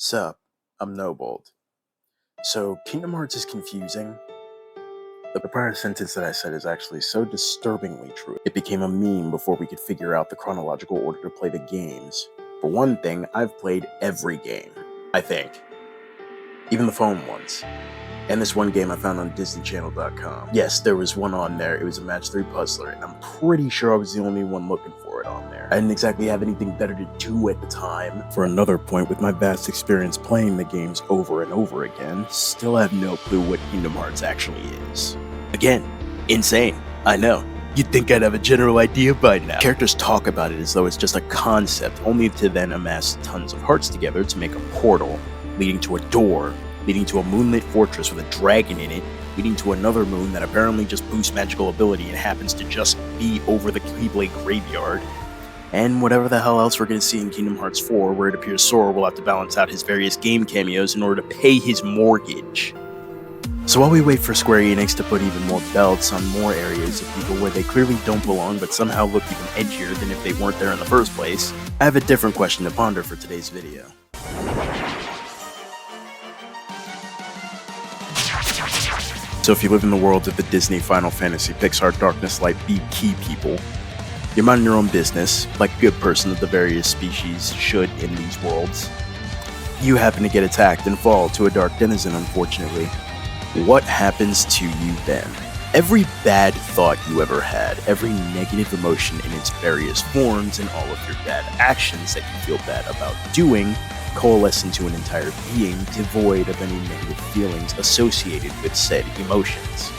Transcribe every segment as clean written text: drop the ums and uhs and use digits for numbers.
Sup, I'm Nobold. So, Kingdom Hearts is confusing. The prior sentence that I said is actually so disturbingly true. It became a meme before we could figure out the chronological order to play the games. For one thing, I've played every game, I think. Even the phone ones. And this one game I found on didneylan.com. Yes, there was one on there. It was a match 3 puzzler, and I'm pretty sure I was the only one looking for it on there. I didn't exactly have anything better to do at the time. For another point, with my vast experience playing the games over and over again, still have no clue what Kingdom Hearts actually is. Again, insane, I know. You'd think I'd have a general idea by now. Characters talk about it as though it's just a concept, only to then amass tons of hearts together to make a portal, leading to a door, leading to a moonlit fortress with a dragon in it, leading to another moon that apparently just boosts magical ability and happens to just be over the Keyblade graveyard, and whatever the hell else we're going to see in Kingdom Hearts 4, where it appears Sora will have to balance out his various game cameos in order to pay his mortgage. So while we wait for Square Enix to put even more belts on more areas of people where they clearly don't belong but somehow look even edgier than if they weren't there in the first place, I have a different question to ponder for today's video. So if you live in the world of the Disney, Final Fantasy, Pixar, Darkness Light, Be Key people, you're minding your own business, like a good person of the various species should in these worlds. You happen to get attacked and fall to a dark denizen, unfortunately. What happens to you then? Every bad thought you ever had, every negative emotion in its various forms, and all of your bad actions that you feel bad about doing, coalesce into an entire being devoid of any negative feelings associated with said emotions.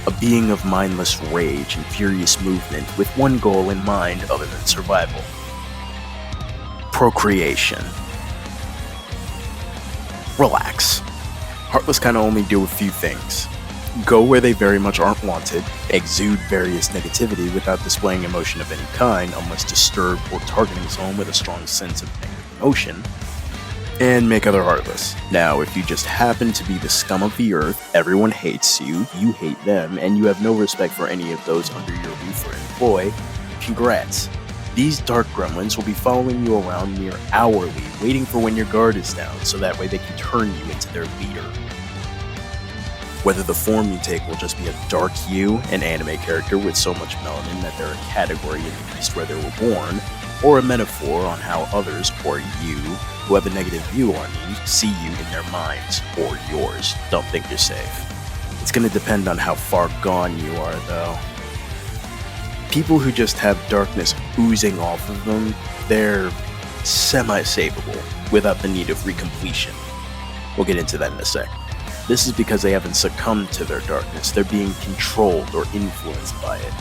A being of mindless rage and furious movement with one goal in mind other than survival. Procreation. Relax. Heartless kinda only do a few things. Go where they very much aren't wanted, exude various negativity without displaying emotion of any kind unless disturbed or targeting someone with a strong sense of negative emotion, and make other Heartless. Now, if you just happen to be the scum of the earth, everyone hates you, you hate them, and you have no respect for any of those under your roof or employ, congrats. These dark gremlins will be following you around near hourly, waiting for when your guard is down, so that way they can turn you into their leader. Whether the form you take will just be a dark hue, an anime character with so much melanin that they're a category in the East where they were born, or a metaphor on how others, or you, who have a negative view on you, see you in their minds, or yours. Don't think you're safe. It's gonna depend on how far gone you are, though. People who just have darkness oozing off of them, they're semi-savable, without the need of recompletion. We'll get into that in a sec. This is because they haven't succumbed to their darkness, they're being controlled or influenced by it.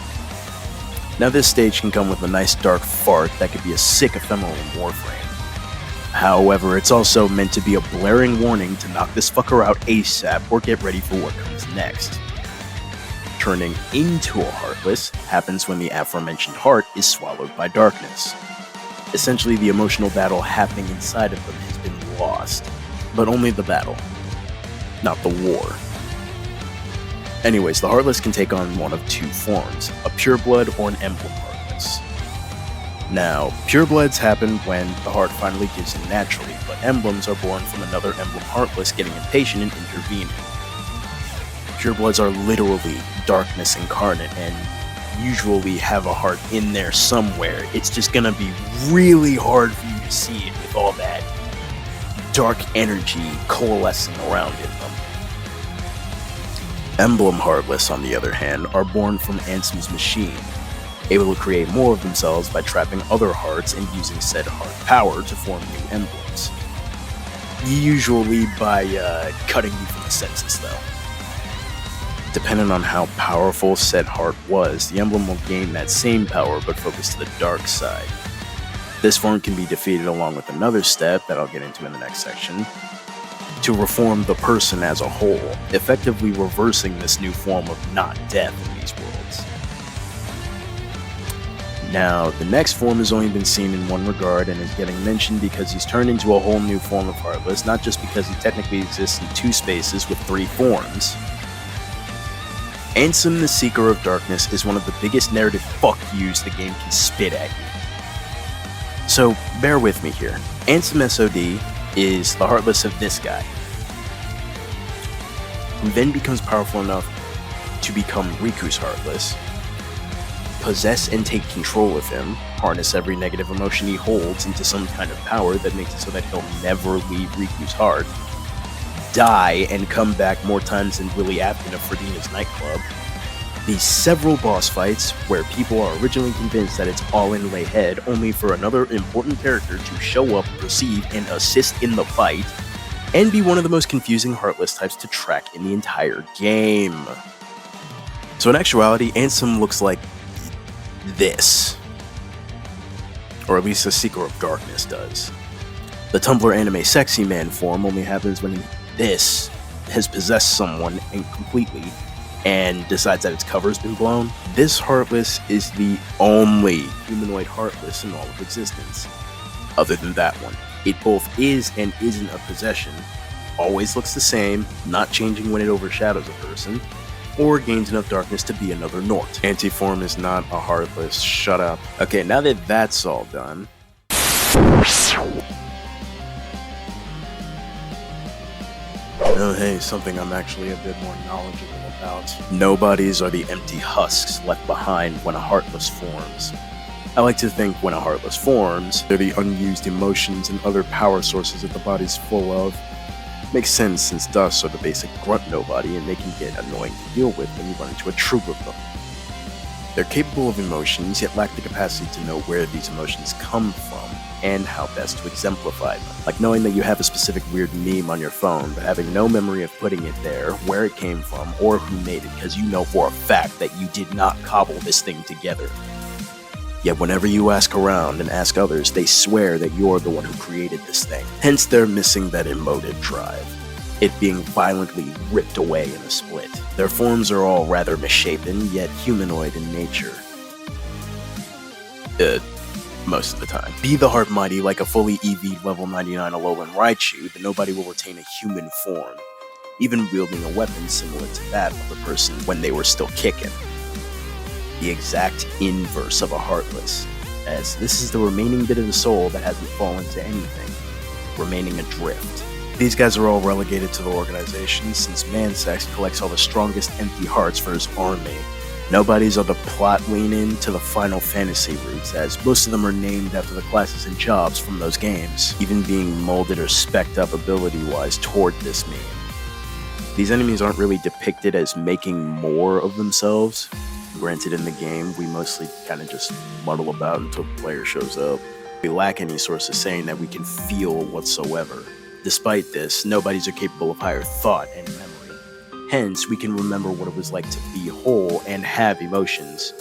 Now this stage can come with a nice dark fart that could be a sick ephemeral warframe. However, it's also meant to be a blaring warning to knock this fucker out ASAP or get ready for what comes next. Turning into a Heartless happens when the aforementioned heart is swallowed by darkness. Essentially, the emotional battle happening inside of them has been lost, but only the battle, not the war. Anyways, the Heartless can take on one of two forms, a pureblood or an emblem Heartless. Now, purebloods happen when the heart finally gives in naturally, but emblems are born from another emblem Heartless getting impatient and intervening. Purebloods are literally darkness incarnate and usually have a heart in there somewhere. It's just gonna be really hard for you to see it with all that dark energy coalescing around in them. Emblem Heartless, on the other hand, are born from Ansem's machine, able to create more of themselves by trapping other hearts and using said heart power to form new emblems. Usually by cutting you from the senses, though. Depending on how powerful said heart was, the emblem will gain that same power but focus to the dark side. This form can be defeated along with another step that I'll get into in the next section, to reform the person as a whole, effectively reversing this new form of not death in these worlds. Now, the next form has only been seen in one regard and is getting mentioned because he's turned into a whole new form of Heartless, not just because he technically exists in 2 spaces with 3 forms. Ansem the Seeker of Darkness is one of the biggest narrative fuck yous the game can spit at you. So, bear with me here. Ansem SOD is the Heartless of this guy, who then becomes powerful enough to become Riku's Heartless, possess and take control of him, harness every negative emotion he holds into some kind of power that makes it so that he'll never leave Riku's heart, die and come back more times than Willie Afton of Fredina's nightclub. These several boss fights where people are originally convinced that it's all in Lay Head, only for another important character to show up, perceive, and assist in the fight, and be one of the most confusing Heartless types to track in the entire game. So in actuality, Ansem looks like this. Or at least the Seeker of Darkness does. The Tumblr anime sexy man form only happens when this has possessed someone completely and decides that its cover's been blown. This Heartless is the only humanoid Heartless in all of existence. Other than that one, it both is and isn't a possession, always looks the same, not changing when it overshadows a person, or gains enough darkness to be another Nort. Antiform is not a Heartless, shut up. Okay, now that that's all done, oh hey, something I'm actually a bit more knowledgeable about. Nobodies are the empty husks left behind when a Heartless forms. I like to think when a Heartless forms, they're the unused emotions and other power sources that the body's full of. Makes sense since dusts are the basic grunt nobody and they can get annoying to deal with when you run into a troop of them. They're capable of emotions, yet lack the capacity to know where these emotions come from and how best to exemplify them. Like knowing that you have a specific weird meme on your phone, but having no memory of putting it there, where it came from, or who made it, because you know for a fact that you did not cobble this thing together. Yet whenever you ask around and ask others, they swear that you're the one who created this thing. Hence they're missing that emotive drive, it being violently ripped away in a split. Their forms are all rather misshapen, yet humanoid in nature. Most of the time. Be the Heart Mighty like a fully EV'd level 99 Alolan Raichu, then nobody will retain a human form, even wielding a weapon similar to that of the person when they were still kicking. The exact inverse of a Heartless, as this is the remaining bit of the soul that hasn't fallen to anything, remaining adrift. These guys are all relegated to the organization since Mansex collects all the strongest empty hearts for his army. Nobodies are the plot lean-in to the Final Fantasy roots, as most of them are named after the classes and jobs from those games, even being molded or specced up ability-wise toward this meme. These enemies aren't really depicted as making more of themselves. Granted, in the game, we mostly kind of just muddle about until the player shows up. We lack any source of saying that we can feel whatsoever. Despite this, nobodies are capable of higher thought and memory. Hence, we can remember what it was like to be whole and have emotions,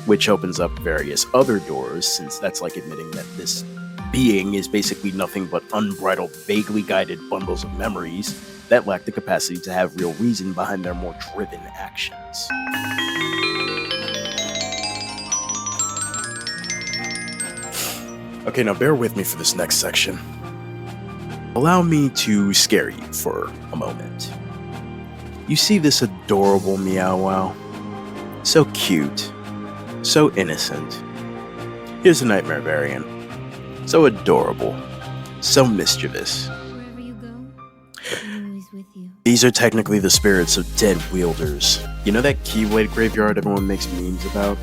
which opens up various other doors, since that's like admitting that this being is basically nothing but unbridled, vaguely guided bundles of memories that lack the capacity to have real reason behind their more driven actions. Okay, now bear with me for this next section. Allow me to scare you for a moment. You see this adorable MeowWow? So cute, so innocent. Here's a Nightmare variant. So adorable, so mischievous. Wherever you go, I'm always with you. These are technically the spirits of dead wielders. You know that Keyblade graveyard everyone makes memes about?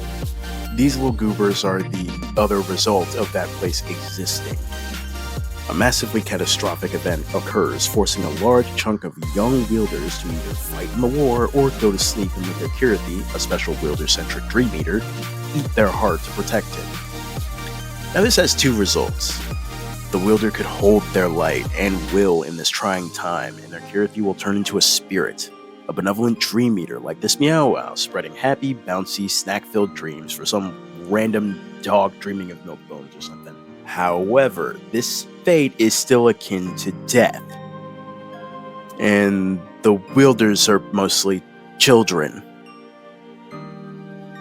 These little goobers are the other result of that place existing. A massively catastrophic event occurs, forcing a large chunk of young wielders to either fight in the war or go to sleep and let their Kirathi, a special wielder-centric Dream Eater, eat their heart to protect it. Now this has two results. The wielder could hold their light and will in this trying time, and their Kirathi will turn into a spirit, a benevolent Dream Eater like this MeowWow, spreading happy, bouncy, snack-filled dreams for some random dog dreaming of milk bones or something. However, this fate is still akin to death, and the wielders are mostly children.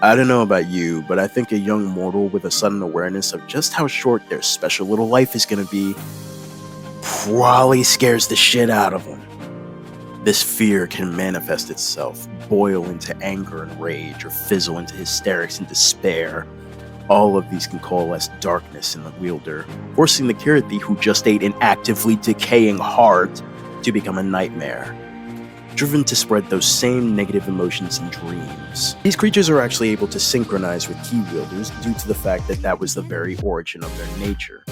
I don't know about you, but I think a young mortal with a sudden awareness of just how short their special little life is going to be probably scares the shit out of them. This fear can manifest itself, boil into anger and rage, or fizzle into hysterics and despair, All of these can coalesce darkness in the wielder, forcing the Kirthi, who just ate an actively decaying heart, to become a nightmare, driven to spread those same negative emotions in dreams. These creatures are actually able to synchronize with key wielders due to the fact that that was the very origin of their nature.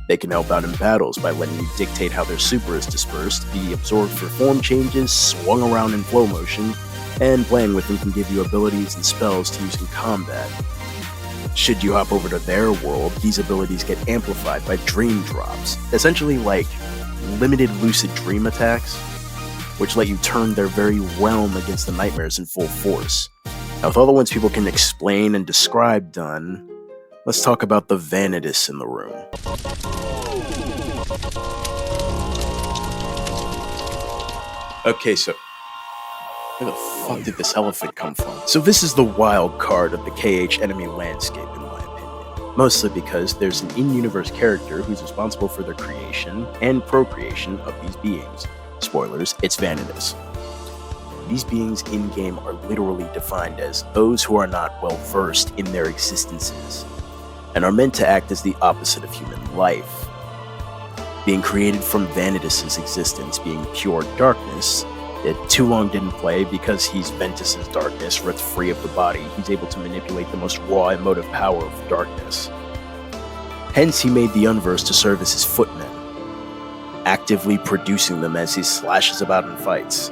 They can help out in battles by letting you dictate how their super is dispersed, be absorbed for form changes, swung around in flow motion, and playing with them can give you abilities and spells to use in combat. Should you hop over to their world, these abilities get amplified by dream drops, essentially like limited lucid dream attacks, which let you turn their very realm against the nightmares in full force. Now, with all the ones people can explain and describe done, let's talk about the vanitas in the room. Okay, so where the fuck did this elephant come from? So this is the wild card of the KH enemy landscape, in my opinion. Mostly because there's an in-universe character who's responsible for their creation and procreation of these beings. Spoilers, it's vanitas. These beings in-game are literally defined as those who are not well versed in their existences, and are meant to act as the opposite of human life. Being created from Vanitas' existence being pure darkness, it too long didn't play because he's Ventus's darkness, ripped free of the body. He's able to manipulate the most raw emotive power of darkness. Hence, he made the Unversed to serve as his footmen, actively producing them as he slashes about in fights.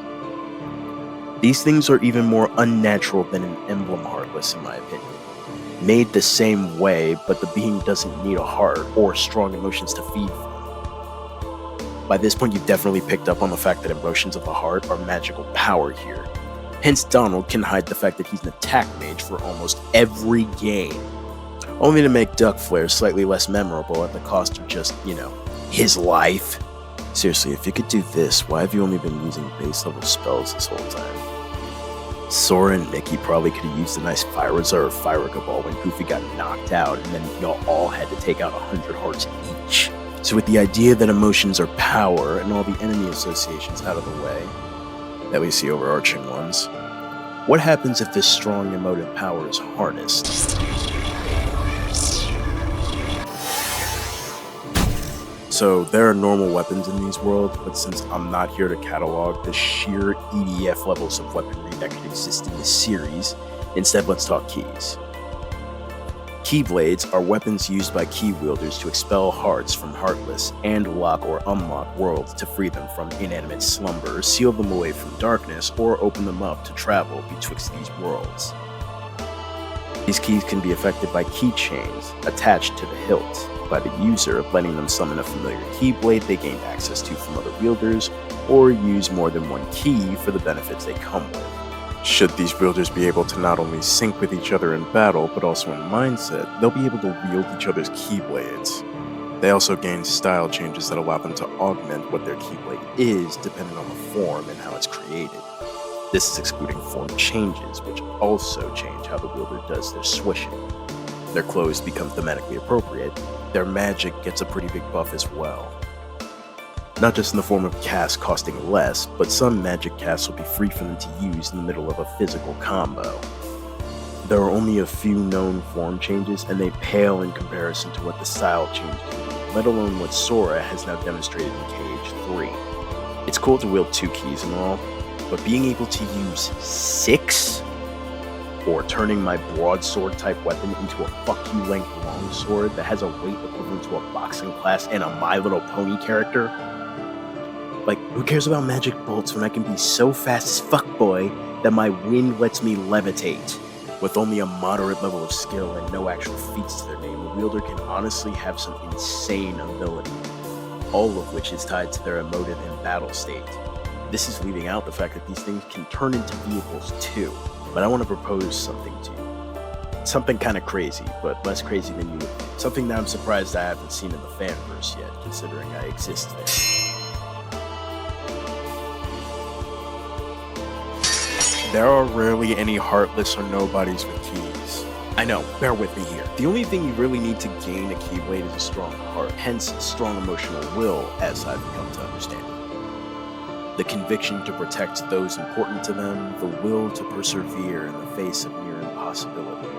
These things are even more unnatural than an emblem Heartless, in my opinion. Made the same way, but the being doesn't need a heart or strong emotions to feed from. By this point, you've definitely picked up on the fact that emotions of the heart are magical power here. Hence, Donald can hide the fact that he's an attack mage for almost every game, only to make Duck Flare slightly less memorable at the cost of just, his life. Seriously, if you could do this, why have you only been using base level spells this whole time? Sora and Mickey probably could have used a nice Fyraza or Fyraga ball when Goofy got knocked out, and then y'all all had to take out 100 hearts each. So with the idea that emotions are power and all the enemy associations out of the way, at least the overarching ones, what happens if this strong emotive power is harnessed? So there are normal weapons in these worlds, but since I'm not here to catalog the sheer EDF levels of weaponry that could exist in this series, instead let's talk keys. Keyblades are weapons used by key wielders to expel hearts from Heartless and lock or unlock worlds to free them from inanimate slumber, seal them away from darkness, or open them up to travel betwixt these worlds. These keys can be affected by keychains attached to the hilt by the user, letting them summon a familiar keyblade they gained access to from other wielders, or use more than one key for the benefits they come with. Should these wielders be able to not only sync with each other in battle, but also in mindset, they'll be able to wield each other's keyblades. They also gain style changes that allow them to augment what their keyblade is, depending on the form and how it's created. This is excluding form changes, which also change how the wielder does their swishing. Their clothes become thematically appropriate. Their magic gets a pretty big buff as well. Not just in the form of casts costing less, but some magic casts will be free for them to use in the middle of a physical combo. There are only a few known form changes, and they pale in comparison to what the style change can do, let alone what Sora has now demonstrated in KH3. It's cool to wield 2 keys and all, but being able to use 6? Or turning my broadsword type weapon into a fuck you length longsword that has a weight equivalent to a boxing class and a My Little Pony character? Like, who cares about magic bolts when I can be so fast as fuckboy that my wind lets me levitate? With only a moderate level of skill and no actual feats to their name, a wielder can honestly have some insane ability, all of which is tied to their emotive and battle state. This is leaving out the fact that these things can turn into vehicles too. But I want to propose something to you. Something kind of crazy, but less crazy than you would think. Something that I'm surprised I haven't seen in the fanverse yet, considering I exist there. There are rarely any Heartless or nobodies with keys. I know, bear with me here. The only thing you really need to gain a keyblade is a strong heart, hence strong emotional will, as I've come to understand it. The conviction to protect those important to them, the will to persevere in the face of near impossibility.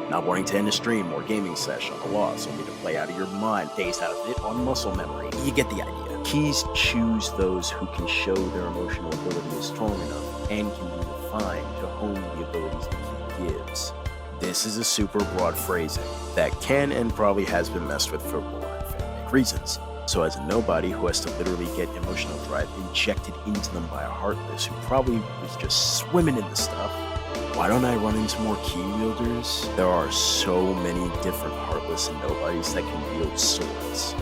Not wanting to end a stream or gaming session on a loss, only to play out of your mind, dazed out of it on muscle memory. You get the idea. Keys choose those who can show their emotional ability is strong enough and can be refined to hone the abilities the key gives. This is a super broad phrasing that can and probably has been messed with for more unfair reasons. So as a nobody who has to literally get emotional drive injected into them by a Heartless who probably was just swimming in the stuff, why don't I run into more key wielders? There are so many different Heartless and nobodies that can wield swords.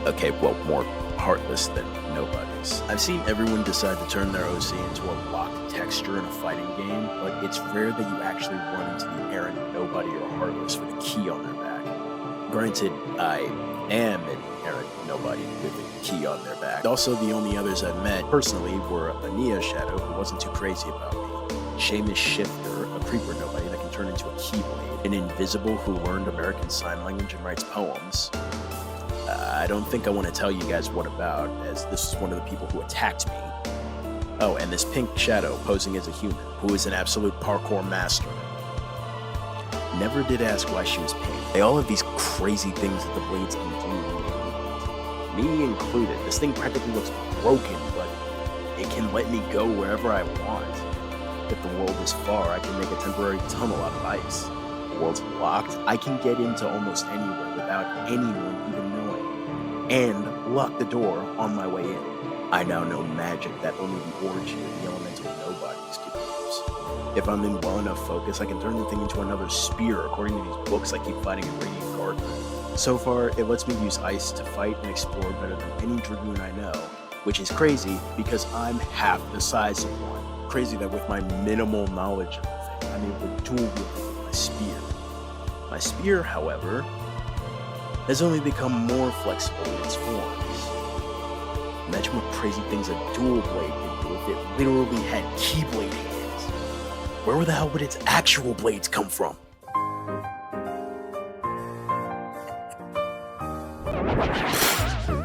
Okay, well, more Heartless than nobodies. I've seen everyone decide to turn their OC into a locked texture in a fighting game, but it's rare that you actually run into the errant nobody or Heartless with a key on their back. Granted, I am an errant nobody with a key on their back. Also, the only others I've met personally were a Neo Shadow who wasn't too crazy about me, Seamus Shifter, a creeper nobody that can turn into a keyblade, an invisible who learned American Sign Language and writes poems. I don't think I want to tell you guys what about, as this is one of the people who attacked me. Oh, and this pink shadow posing as a human, who is an absolute parkour master. Never did ask why she was pink. They all have these crazy things that the blades can do. Me included. This thing practically looks broken, but it can let me go wherever I want. If the world is far, I can make a temporary tunnel out of ice. The world's locked, I can get into almost anywhere without anyone even knowing, and lock the door on my way in. I now know magic that only the origin of the elemental nobodies can use. If I'm in well enough focus, I can turn the thing into another spear according to these books I keep fighting in Radiant Garden. So far, it lets me use ice to fight and explore better than any Dragoon I know, which is crazy because I'm half the size of one. Crazy that with my minimal knowledge of the thing, I'm able to dual wield it with my spear. My spear, however, has only become more flexible in its forms. Imagine what crazy things a dual blade could do if it literally had keyblade hands. Where the hell would its actual blades come from?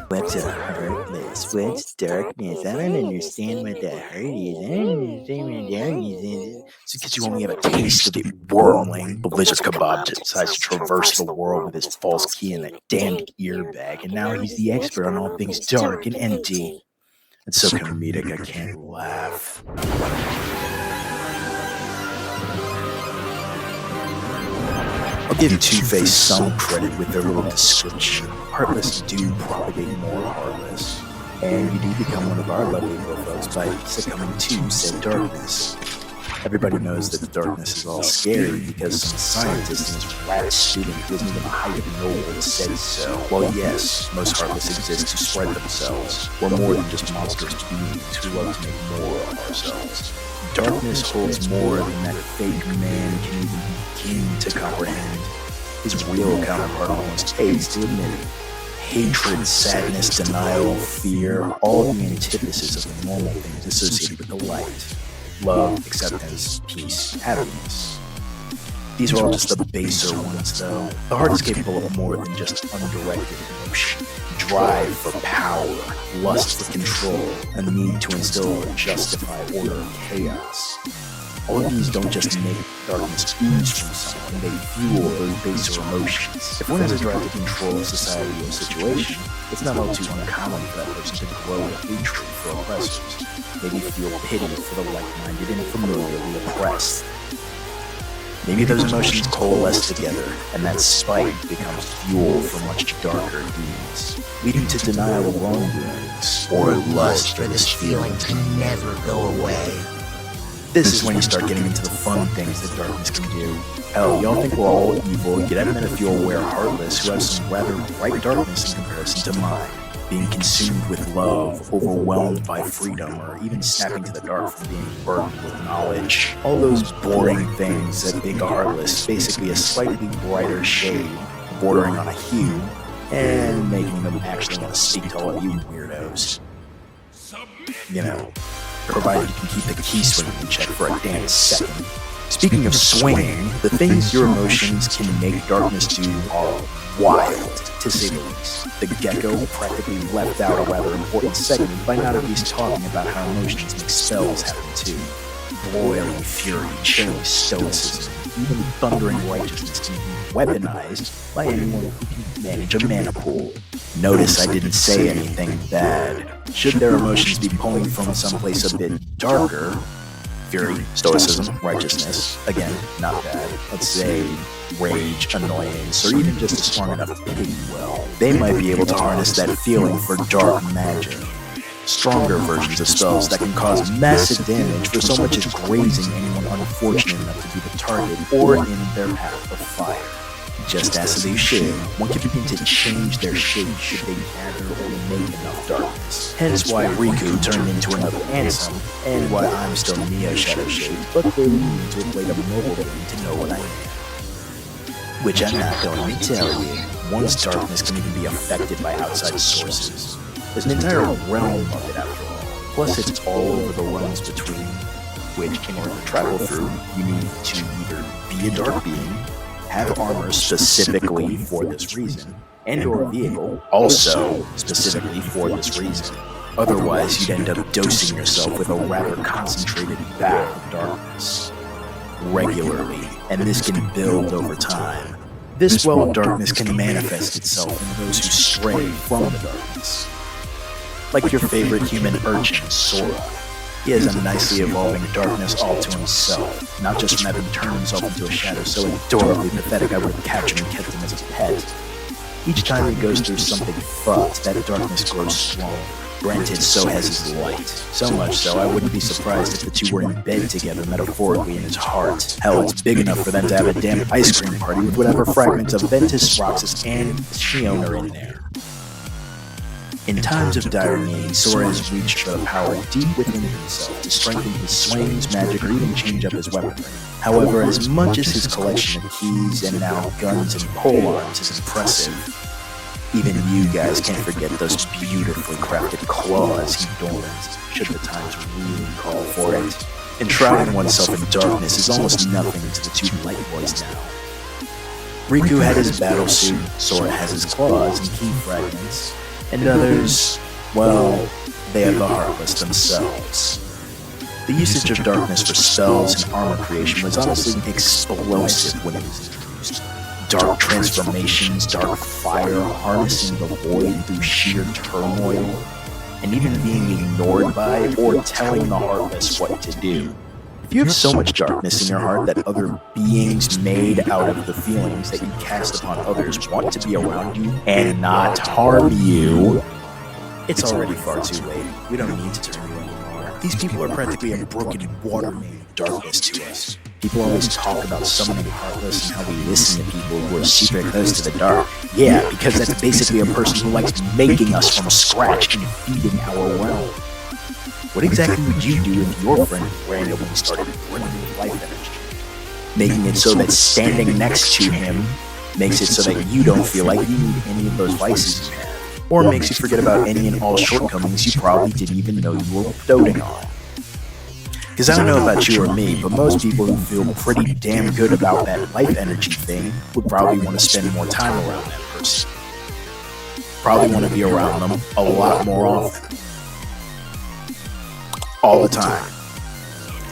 What's a Heartless? What's darkness? I don't understand what the heart is. I don't understand what darkness is. It's because you only have a taste of it whirling. The lizard kebab decides to traverse the world with his false key in that damned ear bag, and now he's the expert on all things dark and empty. It's so comedic, I can't laugh. I'll give Two-Face some credit with their little description. Heartless do propagate more Heartless, and you do become one of our lovely little folks by succumbing to said darkness. Everybody knows that the darkness is all scary because some scientist and his rat student who isn't even a hype noble said so. Well, yes, most Heartless exist to spread themselves. We're more than just monstrous beings who love to make more of ourselves. Darkness holds more than that fake man can even begin to comprehend. His real counterpart almost hates to admit it. Hatred, sadness, denial, fear, all the antithesis of the normal things associated with the light. Love, acceptance, peace, happiness. These are all just the baser ones, though. The heart is capable of more than just undirected emotion. Drive for power, lust for control, a need to instill or justify order and chaos. All of these don't just make darkness ooze from someone, they fuel those baser emotions. If one has a drive to control a society or a situation, it's not all too uncommon for that person to grow a hatred for oppressors. Maybe feel pity for the like-minded and familiarly oppressed. Maybe those emotions coalesce together, and that spite becomes fuel for much darker deeds, leading to denial of wrongdoings, or lust for this feeling to never go away. This is when you start getting into the fun things that darkness can do. Hell, y'all think we're all evil, yet I've met a few aware Heartless who have some rather bright darkness in comparison to mine. Being consumed with love, overwhelmed by freedom, or even snapping to the dark from being burdened with knowledge. All those boring things that make a Heartless basically a slightly brighter shade, bordering on a hue, and making them actually want to speak to all of you weirdos. You know, provided you can keep the key swinging in check for a damn second. Speaking of swinging, the things your emotions can make darkness do are wild, to say the least. The Gecko practically left out a rather important segment by not at least talking about how emotions make spells happen too. Boiling fury, chilling stoicism, even thundering righteousness can be weaponized by anyone who can manage a mana pool. Notice I didn't say anything bad. Should their emotions be pulling from someplace a bit darker, fury, stoicism, righteousness, again, not bad. Let's say rage, annoyance, or even just a strong enough pity well, they might be able to harness that feeling for dark magic. Stronger versions of spells that can cause massive damage for so much as grazing anyone unfortunate enough to be the target or in their path of fire. Just as they should, one can begin to change their shape should they gather or make enough darkness. Hence why Riku turned into another Ansem, and why I'm still Neo Shadow Shade, but they need to play the mobile game to know what I am. Which I'm not going to tell you. One's darkness can even be affected by outside sources. There's an entire realm of it after all. Plus it's all over the realms between, which in order to travel through, you need to either be a dark being, have armor specifically for this reason, and or a vehicle also specifically for this reason. Otherwise, you'd end up dosing yourself with a rather concentrated bath of darkness regularly, and this can build over time. This well of darkness can manifest itself in those who stray from the darkness. Like your favorite human urchin, Sora. He has a nicely evolving darkness all to himself, not just from having turned himself into a shadow so adorably pathetic I would have captured and kept him as a pet. Each time he goes through something fucked, that darkness grows strong. Granted, so has his light. So much so, I wouldn't be surprised if the two were in bed together metaphorically in his heart. Hell, it's big enough for them to have a damn ice cream party with whatever fragments of Ventus, Roxas, and Shion are in there. In times of dire need, Sora has reached for the power deep within himself to strengthen his swings, magic, or even change up his weaponry. However, as much as his collection of keys and now guns and polearms is impressive, even you guys can't forget those beautifully crafted claws he adorns, should the times really call for it. Enshrouding oneself in darkness is almost nothing to the two light boys now. Riku had his battle suit, Sora has his claws and key fragments, and others, well, they have the Heartless themselves. The usage of darkness for spells and armor creation was honestly explosive when it was introduced. Dark transformations, dark fire, harnessing the void through sheer turmoil, and even being ignored by or telling the Heartless what to do. If you have so much darkness in your heart that other beings made out of the feelings that you cast upon others want to be around you and not harm you, it's already far too late. We don't need to turn you anymore. These people are practically a broken water main of darkness to us. People always talk about summoning Heartless and how we listen to people who are super close to the dark. Yeah, because that's basically a person who likes making us from scratch and feeding our realm. What exactly would you do if your friend randomly started running with life energy? Making it so that standing next to him makes it so that you don't feel like you need any of those vices you have, or makes you forget about any and all shortcomings you probably didn't even know you were doting on. Because I don't know about you or me, but most people who feel pretty damn good about that life energy thing would probably want to spend more time around that person. Probably want to be around them a lot more often. All the time.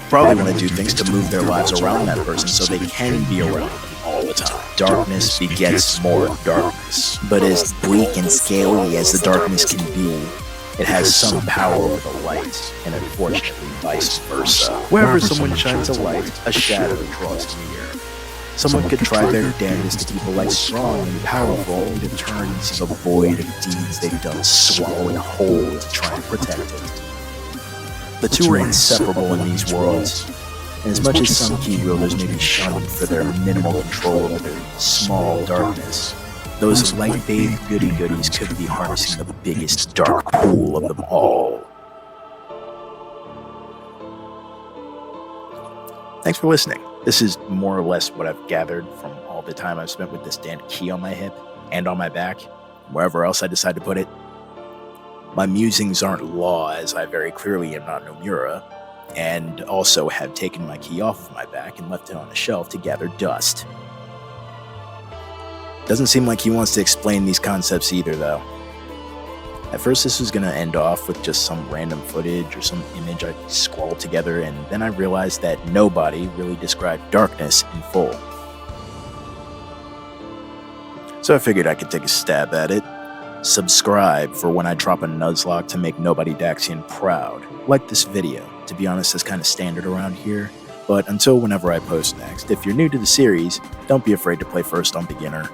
Probably want to do things to move their lives around that person so they can be around them all the time. Darkness begets more darkness. But as bleak and scaly as the darkness can be, it has some power over the light, and unfortunately vice versa. Wherever someone shines a light, a shadow draws near. Someone could try their damnedest to keep a light strong and powerful, and it turns the void of deeds they've done swallow and whole to try and protect it. The two are inseparable in these worlds, and as much as some key wielders may be shunned for their minimal control over their small darkness, those light-bathed goody-goodies could be harnessing the biggest dark pool of them all. Thanks for listening. This is more or less what I've gathered from all the time I've spent with this damn key on my hip and on my back, wherever else I decide to put it. My musings aren't law, as I very clearly am not Nomura, and also have taken my key off of my back and left it on a shelf to gather dust. Doesn't seem like he wants to explain these concepts either, though. At first this was going to end off with just some random footage or some image I scrawled together, and then I realized that nobody really described darkness in full. So I figured I could take a stab at it. Subscribe for when I drop a Nuzlocke to make Nobody Daxian proud. Like this video. To be honest, that's kind of standard around here. But until whenever I post next, if you're new to the series, don't be afraid to play first on beginner.